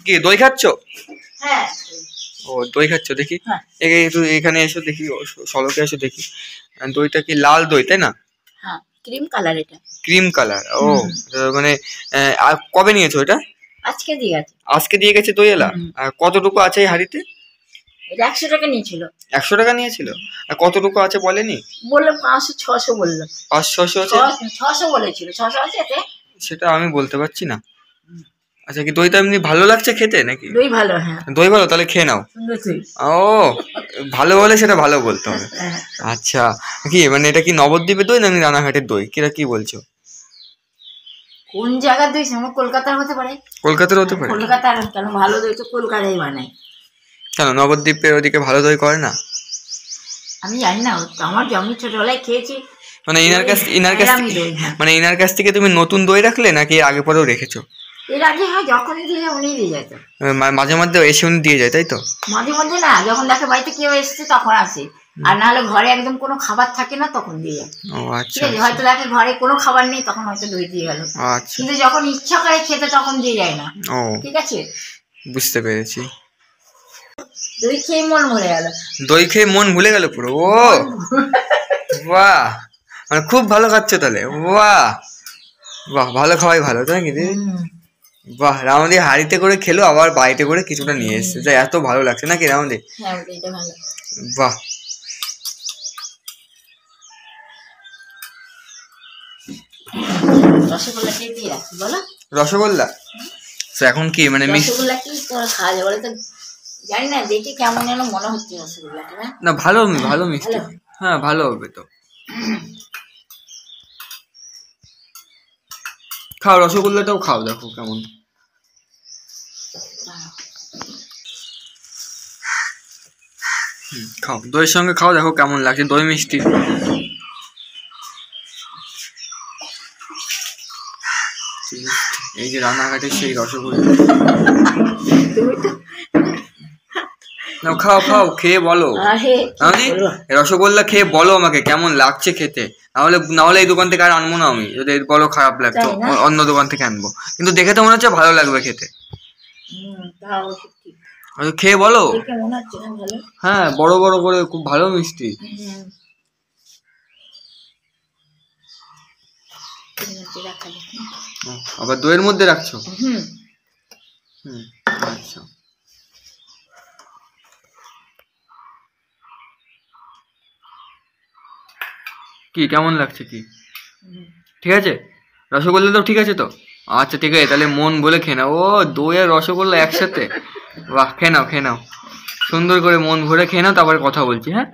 কি দই খাচ্ছ? হ্যাঁ। ও দই খাচ্ছ, দেখি একটু এখানে এসো দেখি, সড়কে এসো দেখি। দইটা কি লাল দই তাই না? হ্যাঁ, ক্রিম কালার। এটা ক্রিম কালার। ও মানে আর কবে নিয়েছো এটা? আজকে দিয়ে গেছে। আজকে দিয়ে গেছে দই এলা? আর কতটুকু আছে এই হাঁড়িতে? এটা 100 টাকা নিয়েছিল। 100 টাকা নিয়েছিল? আর কতটুকু আছে বলেনি? বললো 500-600 বললো। 500-600 আছে? 600 বলেছিল। 600 আছে এতে? সেটা আমি বলতে পারছি না। আচ্ছা, কি দইটা এমনি ভালো লাগছে খেতে নাকি? দই ভালো। হ্যাঁ দই ভালো, তাহলে খেয়ে নাও। ও ভালো হলে সেটা ভালো বলতে হবে। আচ্ছা, কি মানে এটা কি নবদ্বীপের দই না রানাঘাটের দই, কিরা কি বলছো? কোন জায়গার দই? কলকাতার হতে পারে। কলকাতার হতে পারে? কলকাতার, কারণ ভালো দই তো কলকাতায় বানায়। কেন নবদ্বীপের ওদিকে ভালো দই করে না? আমি জানি না, আমার আমি ছোটবেলায় খেয়েছি। মানে ইনার কাছ থেকে তুমি নতুন দই রাখলে নাকি আগে পরেও রেখেছো? এর আগে হয়, যখনই দিয়ে উনি দিয়ে যেত। মাঝে মধ্যে এসে উনি দিয়ে যায় তাই তো? মাঝে মধ্যে না, যখন দেখে বাড়িতে কেউ এসছে তখন আসে, আর না হলে ঘরে একদম কোনো খাবার থাকে না তখন দিয়ে যায়। ও আচ্ছা। হয়তো দেখে ঘরে কোনো খাবার নেই, তখন হয়তো দই দিয়ে গেল। আচ্ছা। কিন্তু যখন ইচ্ছা করে খেতে তখন দিয়ে যায় না। ও ঠিক আছে, বুঝতে পেরেছি। দই খেয়ে মন ভরে গেল। দই খেয়ে মন ভুলে গেল পুরো? ও বাহ, মানে খুব ভালো খাচ্ছ তাহলে। বাহ বাহ, ভালো খাওয়াই ভালো তাই কি দিদি? বাহ, রাউন্ডি হাড়িতে করে খেলো, আবার বাড়িতে করে কিছুটা নিয়ে এসছে, যা এত ভালো লাগছে নাকি রাউন্ডি? বাহ। রসগোল্লা এখন কি মানে রসগোল্লা কি খাওয়া যাবে বলে তো জানি না, দেখে কেমন যেন মনে হচ্ছে রসগোল্লাটা। না ভালো ভালো মিষ্টি। হ্যাঁ ভালো হবে তো। খাও রসগোল্লাটাও খাও, দেখো কেমন। খাও দইয়ের সঙ্গে খাও, দেখো কেমন লাগছে, দই মিষ্টি। এই যে রানাঘাটের সেই রসগোল্লা। খাও খাও, খেয়ে বলো। রসগোল্লা খেয়ে বলো আমাকে কেমন লাগছে খেতে, নাহলে এই দোকান থেকে আর আনবো না আমি। যদি বলো খারাপ লাগতো অন্য দোকান থেকে আনবো, কিন্তু দেখে তো মনে হচ্ছে ভালো লাগবে খেতে। খেয়ে বলো। হ্যাঁ বড় বড় করে, খুব ভালো মিষ্টি। আবার দইয়ের মধ্যে রাখছো? আচ্ছা। কি কেমন লাগছে কি? ঠিক আছে রসগোল্লা তো ঠিক আছে তো? আচ্ছা ঠিক আছে, তাহলে মন বলে খেয়ে নাও। ও দই আর রসগোল্লা একসাথে? বাহ, খেয়ে নাও খেয়ে নাও, সুন্দর করে মন ভরে খেয়ে নাও, তারপরে কথা বলছি। হ্যাঁ।